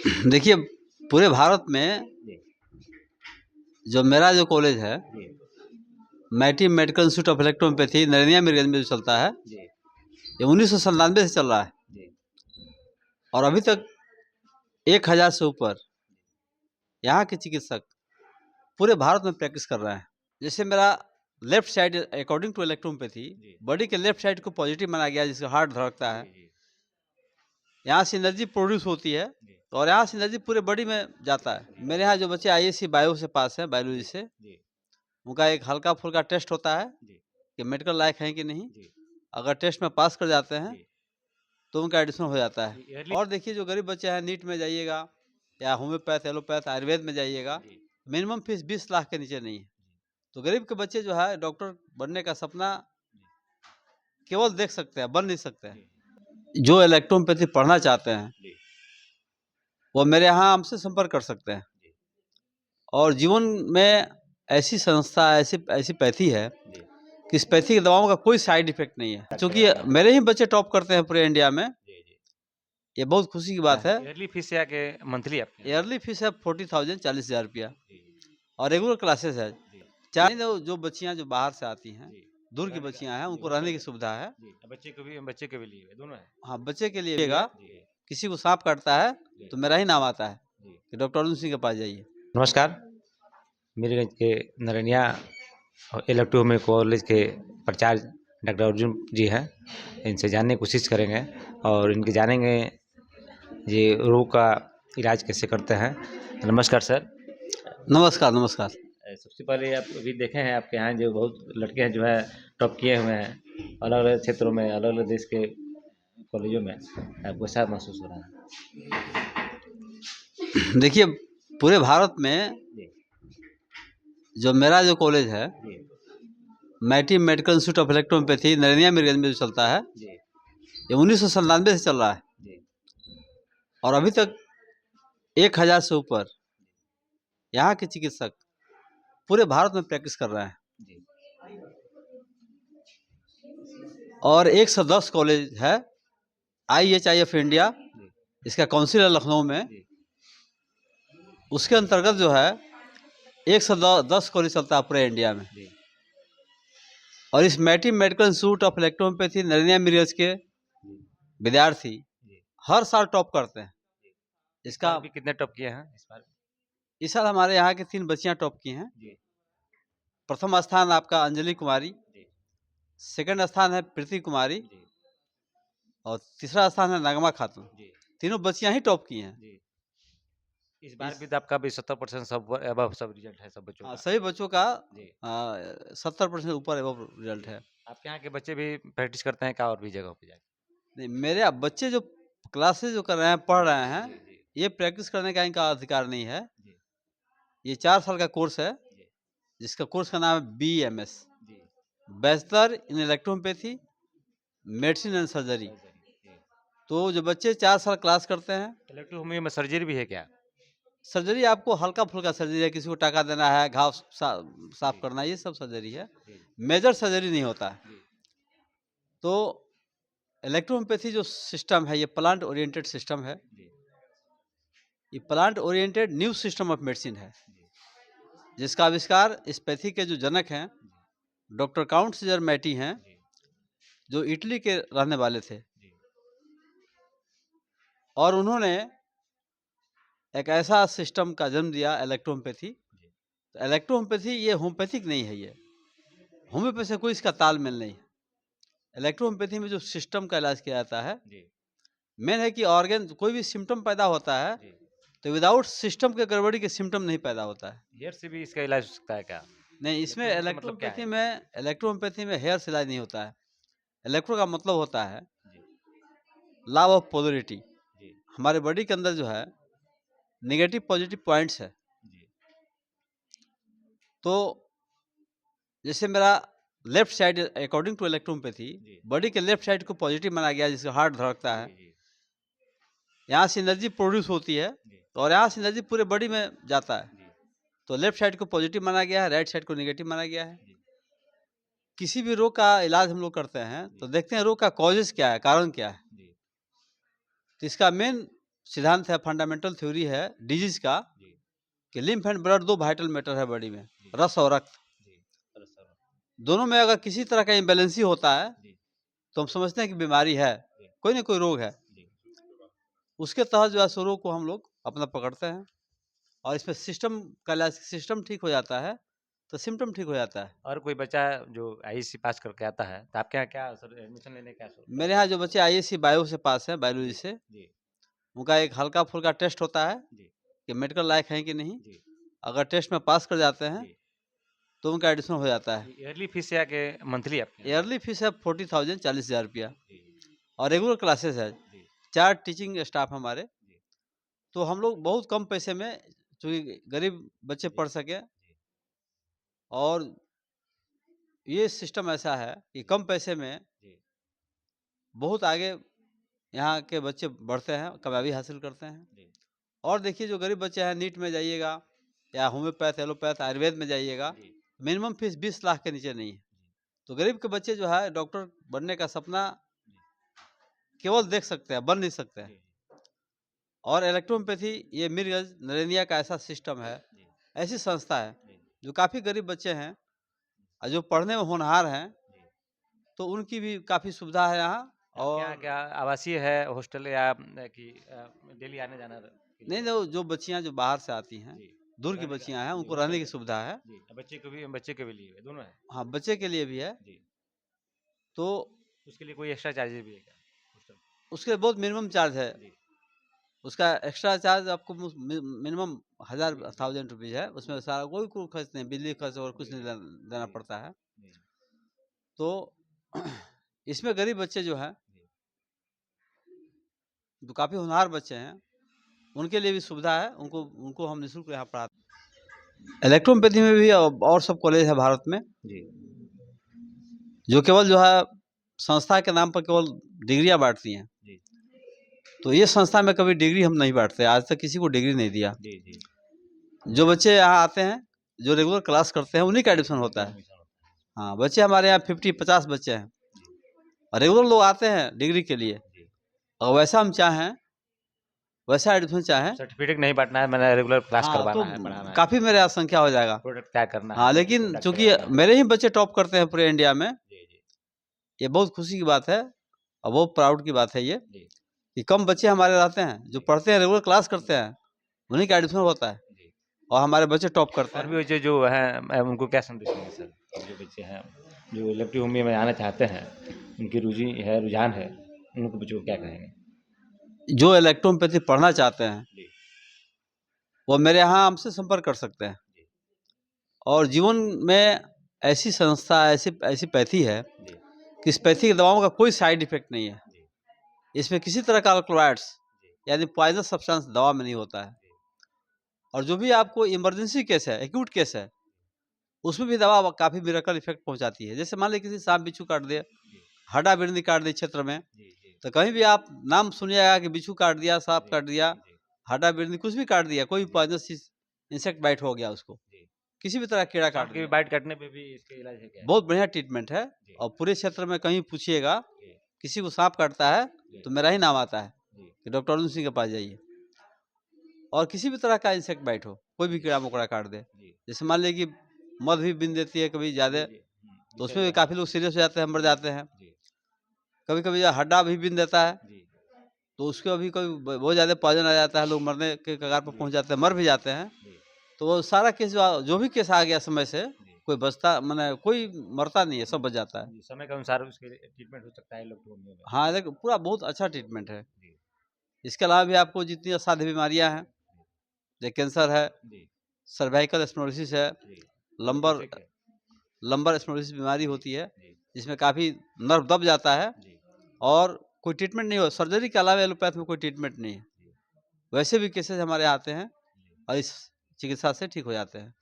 देखिए, पूरे भारत में जो मेरा जो कॉलेज है, Maiti Medical Institute of Electropathy Narenia Mirganj में जो चलता है, ये 1997 से चल रहा है और अभी तक 1000 से ऊपर यहाँ के चिकित्सक पूरे भारत में प्रैक्टिस कर रहे हैं। जैसे मेरा left side according to electropathy body के लेफ्ट साइड को पॉजिटिव माना गया है, जिसका हार्ट धड़कता है, यहाँ से एनर्जी प्रोड्यूस होती है और यहाँ से एनर्जी पूरे बॉडी में जाता है। मेरे यहाँ जो बच्चे आईएससी बायो से पास हैं, बायोलॉजी से, उनका एक हल्का फुल्का टेस्ट होता है कि मेडिकल लायक हैं कि नहीं। अगर टेस्ट में पास कर जाते हैं तो उनका एडमिशन हो जाता है। और देखिए, जो गरीब बच्चे हैं, नीट में जाइएगा या होम्योपैथ, एलोपैथ, आयुर्वेद में जाइएगा, मिनिमम फीस 20 लाख के नीचे नहीं है। तो गरीब के बच्चे जो है डॉक्टर बनने का सपना केवल देख सकते हैं, बन नहीं सकते हैं। जो इलेक्ट्रोपैथी पढ़ना चाहते हैं वो मेरे यहाँ हमसे संपर्क कर सकते हैं। और जीवन में ऐसी संस्था, ऐसी पैथी है कि इस पैथी की दवाओं का कोई साइड इफेक्ट नहीं है। क्योंकि मेरे ही बच्चे टॉप करते हैं पूरे इंडिया में, ये बहुत खुशी की बात है। ईयरली फीस या के मंथली? आपके ईयरली फीस है 40,000, 40,000 रुपया, और रेगुलर क्लासेस है। चाहे जो बच्चियां जो बाहर से आती हैं, दूर की बच्चियां हैं, उनको रहने की सुविधा है। बच्चे के भी लिए दोनों है। हाँ, बच्चे के लिए किसी को सांप काटता है तो मेरा ही नाम आता है कि डॉक्टर अर्जुन सिंह के पास जाइए। नमस्कार, मीरगंज के नरेनिया इलेक्ट्रो कॉलेज के प्राचार्य डॉक्टर अर्जुन जी हैं। इनसे जानने की कोशिश करेंगे और इनके जानेंगे ये रोग का इलाज कैसे करते हैं। नमस्कार सर। नमस्कार नमस्कार। सबसे पहले आप अभी देखे हैं आपके यहाँ जो बहुत लड़के हैं जो है टॉप किए हुए हैं अलग अलग क्षेत्रों में, अलग अलग देश के कॉलेजों में, आपको कैसा महसूस हो रहा है? देखिए, पूरे भारत में जो मेरा जो कॉलेज है, Maiti Medical Institute of Electropathy Narenia Mirganj में जो चलता है, ये 1997 से चल रहा है और अभी तक 1000 से ऊपर यहाँ के चिकित्सक पूरे भारत में प्रैक्टिस कर रहे हैं। और 110 कॉलेज है, IHIF इंडिया, इसका काउंसिल है लखनऊ में, उसके अंतर्गत जो है 110 कॉलेज चलता है पूरे इंडिया में। और इस Maiti Medical Institute of Electropathy Narenia Mirganj के विद्यार्थी हर साल टॉप करते हैं। इसका भी कितने टॉप किए हैं इस बार? इस साल हमारे यहाँ की 3 बच्चियां टॉप की हैं। प्रथम स्थान आपका अंजलि कुमारी, सेकंड स्थान है प्रीति कुमारी और तीसरा स्थान है नगमा खातून। तीनों बच्चियां ही टॉप की हैं। इस बार भी आपका भी 70% सब अबव सब रिजल्ट है सब बच्चों का? सभी बच्चों का 70% ऊपर एबव रिजल्ट है। आपके यहाँ के बच्चे भी प्रैक्टिस करते हैं क्या और भी जगह पे जाके? नहीं, मेरे बच्चे जो क्लासेस जो कर रहे हैं, पढ़ रहे हैं, ये प्रैक्टिस करने का इनका अधिकार नहीं है। ये 4 साल का कोर्स है, जिसका कोर्स का नाम है BMS, bachelor in electropathy medicine and surgery. तो जो बच्चे 4 साल क्लास करते हैं, इलेक्ट्रो में सर्जरी भी है क्या? सर्जरी आपको हल्का फुल्का सर्जरी है, किसी को टाका देना है, घाव साफ करना, ये सब सर्जरी है, मेजर सर्जरी नहीं होता है। तो इलेक्ट्रोपैथी जो सिस्टम है, ये प्लांट ओरिएंटेड सिस्टम है। ये plant oriented new system of medicine है, जिसका आविष्कार इस पैथी के जो जनक हैं डॉक्टर काउंट सीजर मैटी हैं, जो इटली के रहने वाले थे। और उन्होंने एक ऐसा सिस्टम का जन्म दिया, इलेक्ट्रोपैथी। तो इलेक्ट्रोपैथी ये होम्योपैथिक नहीं है, ये होम्योपैथी से कोई इसका तालमेल नहीं है। इलेक्ट्रोपैथी में जो सिस्टम का इलाज किया जाता है, मेन है कि ऑर्गन कोई भी सिम्टम पैदा होता है तो विदाउट सिस्टम के गड़बड़ी के सिम्टम नहीं पैदा होता है। हेयर से भी इसका इलाज हो सकता है क्या? नहीं, इसमें इलेक्ट्रोपैथी में हेयर से इलाज नहीं होता है। इलेक्ट्रो का मतलब होता है लॉ ऑफ पोलरिटी। हमारे बॉडी के अंदर जो है नेगेटिव पॉजिटिव पॉइंट्स है। तो जैसे मेरा left side according to electropathy body के लेफ्ट साइड को पॉजिटिव माना गया, जिसका हार्ट धड़कता है, यहाँ से एनर्जी प्रोड्यूस होती है और यहाँ से एनर्जी पूरे बॉडी में जाता है। तो लेफ्ट साइड को पॉजिटिव माना गया है, राइट साइड को नेगेटिव माना गया है। किसी भी रोग का इलाज हम लोग करते हैं तो देखते हैं रोग का कॉजेस क्या है, कारण क्या है। तो इसका मेन सिद्धांत है, फंडामेंटल थ्योरी है डिजीज का कि lymph and blood 2 vital matter है बॉडी में, रस और रक्त। दोनों में अगर किसी तरह का इम्बैलेंसी होता है तो हम समझते हैं कि बीमारी है, कोई ना कोई रोग है। उसके तहत जो है सो रोग को हम लोग अपना पकड़ते हैं और इसमें सिस्टम का इलाज, सिस्टम ठीक हो जाता है तो सिम्टम ठीक हो जाता है। और कोई बच्चा जो आईएससी पास करके आता है तो आपके यहाँ क्या सर एडमिशन लेने क्या सर? मेरे यहाँ जो बच्चे आईएससी बायो से पास है, बायोलॉजी से, उनका एक हल्का फुल्का टेस्ट होता है कि मेडिकल लायक हैं कि नहीं। अगर टेस्ट में पास कर जाते हैं तो उनका एडमिशन हो जाता है। ईयरली फीस या के मंथली आपके यहाँ? ईयरली फीस है 40,000, 40,000 रुपया, और रेगुलर क्लासेस है। 4 टीचिंग स्टाफ हमारे, तो हम लोग बहुत कम पैसे में, चूँकि गरीब बच्चे पढ़ सके, और ये सिस्टम ऐसा है कि कम पैसे में बहुत आगे यहाँ के बच्चे बढ़ते हैं, कामयाबी हासिल करते हैं। और देखिए जो गरीब बच्चे हैं, नीट में जाइएगा या होम्योपैथ, एलोपैथ, आयुर्वेद में जाइएगा, मिनिमम फीस 20 लाख के नीचे नहीं है। तो गरीब के बच्चे जो है डॉक्टर बनने का सपना केवल देख सकते हैं, बन नहीं सकते हैं। और इलेक्ट्रोहोम्योपैथी ये मिर्गज नरेनिया का ऐसा सिस्टम है, ऐसी संस्था है जो काफ़ी गरीब बच्चे हैं और जो पढ़ने में होनहार हैं, तो उनकी भी काफ़ी सुविधा है यहाँ। और और क्या आवासीय है, हॉस्टल या कि डेली आने जाना? नहीं, जो बच्चियाँ जो बाहर से आती हैं, दूर की बच्चियाँ हैं, उनको रहने की सुविधा है। बच्चे के भी लिए दोनों है? हाँ, बच्चे के लिए भी है। तो उसके लिए कोई एक्स्ट्रा चार्जेस भी है क्या हॉस्टल? उसके बहुत मिनिमम चार्ज है। उसका एक्स्ट्रा चार्ज आपको मिनिमम 1000 रुपीज़ है। उसमें सारा कोई खर्च नहीं, बिजली खर्च और कुछ नहीं देना पड़ता है। तो इसमें गरीब बच्चे जो हैं, जो काफ़ी होनहार बच्चे हैं, उनके लिए भी सुविधा है। उनको हम निःशुल्क यहाँ पढ़ाते हैं। इलेक्ट्रोहोम्योपैथी में भी और सब कॉलेज है भारत में, जो केवल जो है संस्था के नाम पर केवल डिग्रियाँ बांटती हैं। तो ये संस्था में कभी डिग्री हम नहीं बांटते, आज तक किसी को डिग्री नहीं दिया। जो बच्चे यहाँ आते हैं, जो रेगुलर क्लास करते हैं, उन्हीं का एडमिशन होता है। हाँ, बच्चे हमारे यहाँ 50-50 बच्चे हैं, और रेगुलर लोग आते हैं डिग्री के लिए। और वैसा हम चाहें, वैसा एडमिशन चाहें, सर्टिफिकेट नहीं बांटना है, मैंने रेगुलर क्लास हाँ, करवाना तो है, पढ़ाना है, काफ़ी मेरे यहाँ संख्या हो जाएगा। प्रोडक्ट तैयार करना है। हाँ, लेकिन चूंकि मेरे ही बच्चे टॉप करते हैं पूरे इंडिया में, ये बहुत खुशी की बात है और बहुत प्राउड की बात है ये, कि कम बच्चे हमारे रहते हैं जो पढ़ते हैं, रेगुलर क्लास करते हैं, उन्हीं का एडमिशन होता है और हमारे बच्चे टॉप करते और हैं। भी बच्चे जो हैं उनको क्या संदेश देंगे सर? जो बच्चे हैं जो इलेक्ट्रिक होमियो में आना चाहते हैं, उनकी रुझान है, उनको बच्चों को क्या कहेंगे? जो इलेक्ट्रोहोम्योपैथी पढ़ना चाहते हैं वो मेरे यहाँ हमसे संपर्क कर सकते हैं। और जीवन में ऐसी संस्था, ऐसी पैथी है कि इस पैथी की दवाओं का कोई साइड इफेक्ट नहीं है। इसमें किसी तरह का अल्कलॉइड्स यानी पॉइजन सब्सटेंस दवा में नहीं होता है। और जो भी आपको इमरजेंसी केस है, एक्यूट केस है, उसमें भी दवा काफ़ी मिरेकल इफेक्ट पहुंचाती है। जैसे मान लीजिए किसी सांप बिच्छू काट दिया, हड्डा बिरनी काट दी क्षेत्र में, तो कहीं भी आप नाम सुनिएगा कि बिच्छू काट दिया, सांप काट दिया, हड्डा बिरनी कुछ भी काट दिया, कोई भी पॉइजनस इंसेक्ट बाइट हो गया उसको, किसी भी तरह कीड़ा काट के बाइट काटने पे भी इसके इलाज है क्या? बहुत बढ़िया ट्रीटमेंट है। और पूरे क्षेत्र में कहीं पूछिएगा, किसी को सांप काटता है तो मेरा ही नाम आता है कि डॉक्टर अर्जुन सिंह के पास जाइए। और किसी भी तरह का इंसेक्ट बाइट हो, कोई भी कीड़ा मकोड़ा काट दे, जैसे मान लीजिए कि मध भी बिन देती है कभी ज़्यादा, तो उसमें भी काफ़ी लोग सीरियस हो जाते हैं, मर जाते हैं। कभी कभी हड्डा भी बिन देता है, तो उसको भी कभी बहुत ज़्यादा पॉइजन आ जाता है, लोग मरने के कगार पर पहुंच जाते हैं, मर भी जाते हैं। तो वो सारा केस जो भी केस आ गया समय से, कोई बचता, माने कोई मरता नहीं है, सब बच जाता है। समय के अनुसार उसके ट्रीटमेंट हो सकता है इलेक्ट्रिक होमियो में? हाँ, लेकिन पूरा बहुत अच्छा ट्रीटमेंट है। इसके अलावा भी आपको जितनी असाध्य बीमारियां हैं, जैसे कैंसर है, सर्वाइकल स्पोरोसिस है, लंबर स्पोरोसिस बीमारी होती है, जिसमें काफ़ी नर्व दब जाता है और कोई ट्रीटमेंट नहीं हो, सर्जरी के अलावा एलोपैथ में कोई ट्रीटमेंट नहीं है। वैसे भी केसेस हमारे यहाँ आते हैं और इस चिकित्सा से ठीक हो जाते हैं।